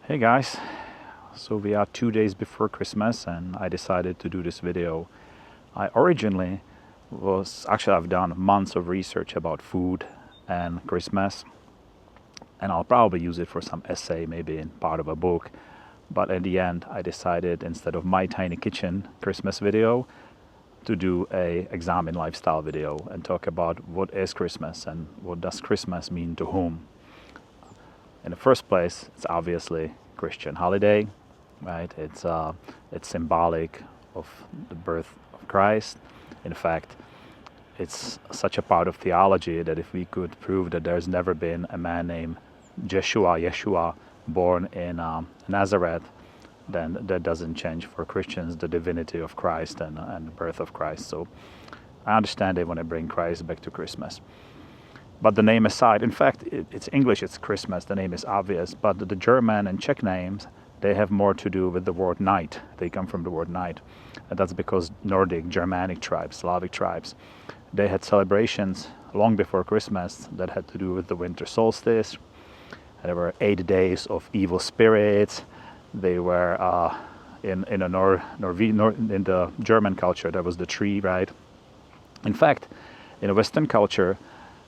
Hey guys, so we are 2 days before Christmas and I decided to do this video. I originally I've done months of research about food and Christmas, and I'll probably use it for some essay, maybe in part of a book. But in the end, I decided instead of my tiny kitchen Christmas video to do a examine lifestyle video and talk about what is Christmas and what does Christmas mean to whom. In the first place, it's obviously Christian holiday, right? It's symbolic of the birth of Christ. In fact, it's such a part of theology that if we could prove that there's never been a man named Yeshua, born in Nazareth, then that doesn't change for Christians the divinity of Christ and the birth of Christ. So I understand they want to bring Christ back to Christmas. But the name aside, in fact, it's English, it's Christmas, the name is obvious, but the German and Czech names, they have more to do with the word night. They come from the word night. And that's because Nordic, Germanic tribes, Slavic tribes, they had celebrations long before Christmas that had to do with the winter solstice. There were 8 days of evil spirits. They were in the German culture, there was the tree, right? In fact, in a Western culture,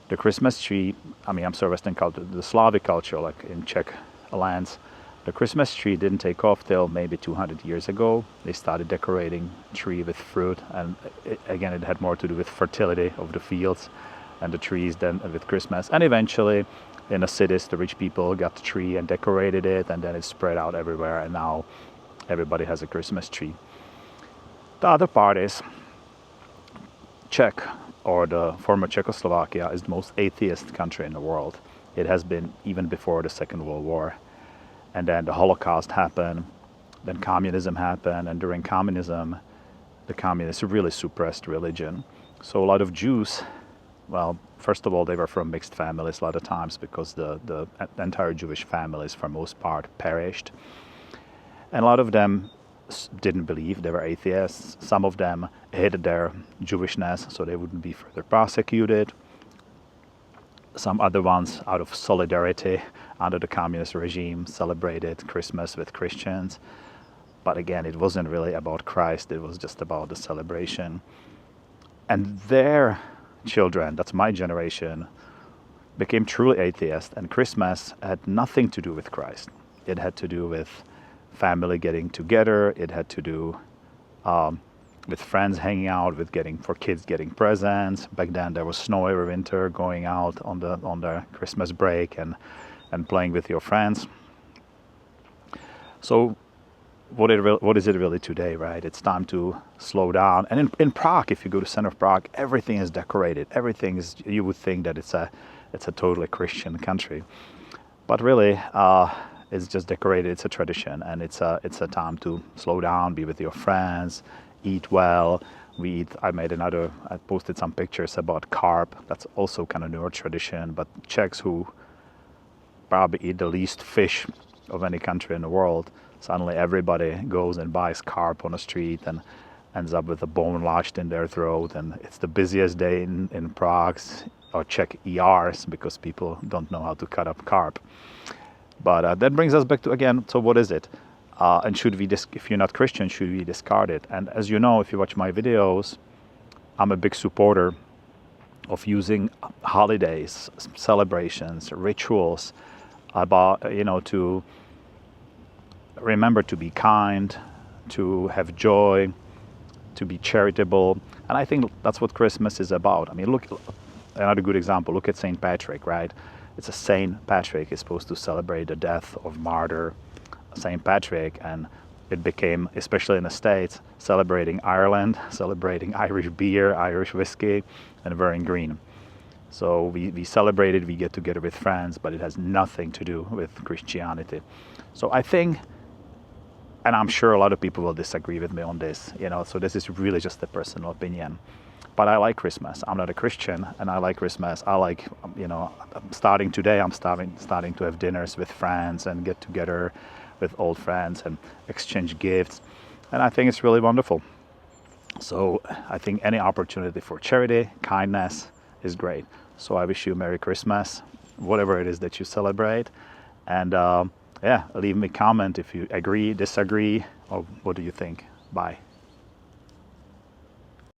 the Christmas tree, Western culture, the Slavic culture, like in Czech lands, the Christmas tree didn't take off till maybe 200 years ago. They started decorating tree with fruit, and it had more to do with fertility of the fields and the trees than with Christmas. And eventually, in the cities, the rich people got the tree and decorated it, and then it spread out everywhere, and now everybody has a Christmas tree. The other part is Czech, or the former Czechoslovakia, is the most atheist country in the world. It has been even before the Second World War. And then the Holocaust happened, then communism happened, and during communism, the communists really suppressed religion. So a lot of Jews, well, first of all, they were from mixed families a lot of times because the entire Jewish families, for most part, perished. And a lot of them didn't believe, they were atheists. Some of them hid their Jewishness so they wouldn't be further prosecuted. Some other ones, out of solidarity under the communist regime, celebrated Christmas with Christians. But again, it wasn't really about Christ, it was just about the celebration. And their children, that's my generation, became truly atheist, and Christmas had nothing to do with Christ. It had to do with family getting together. It had to do with friends hanging out, for kids getting presents. Back then there was snow every winter, going out on the Christmas break and playing with your friends. So what is it really today, right? It's time to slow down. And in Prague, if you go to center of Prague, everything is decorated. You would think that it's a totally Christian country, but really it's just decorated. It's a tradition, and it's a time to slow down, be with your friends, eat well. I posted some pictures about carp. That's also kind of newer tradition, but Czechs, who probably eat the least fish of any country in the world, suddenly everybody goes and buys carp on the street and ends up with a bone lodged in their throat. And it's the busiest day in Prague's or Czech ERs because people don't know how to cut up carp. But that brings us back to, again, so what is it? And if you're not Christian, should we discard it? And as you know, if you watch my videos, I'm a big supporter of using holidays, celebrations, rituals, to remember to be kind, to have joy, to be charitable. And I think that's what Christmas is about. Look, another good example, look at St. Patrick, right? It's a St. Patrick is supposed to celebrate the death of martyr St. Patrick, and it became, especially in the States, celebrating Ireland, celebrating Irish beer, Irish whiskey, and wearing green. So we celebrate it, we get together with friends, but it has nothing to do with Christianity. So I think, and I'm sure a lot of people will disagree with me on this, so this is really just a personal opinion. But I like Christmas. I'm not a Christian, and I like Christmas. I like, starting today, I'm starting to have dinners with friends and get together with old friends and exchange gifts. And I think it's really wonderful. So I think any opportunity for charity, kindness is great. So I wish you Merry Christmas, whatever it is that you celebrate. And yeah, leave me a comment if you agree, disagree, or what do you think. Bye.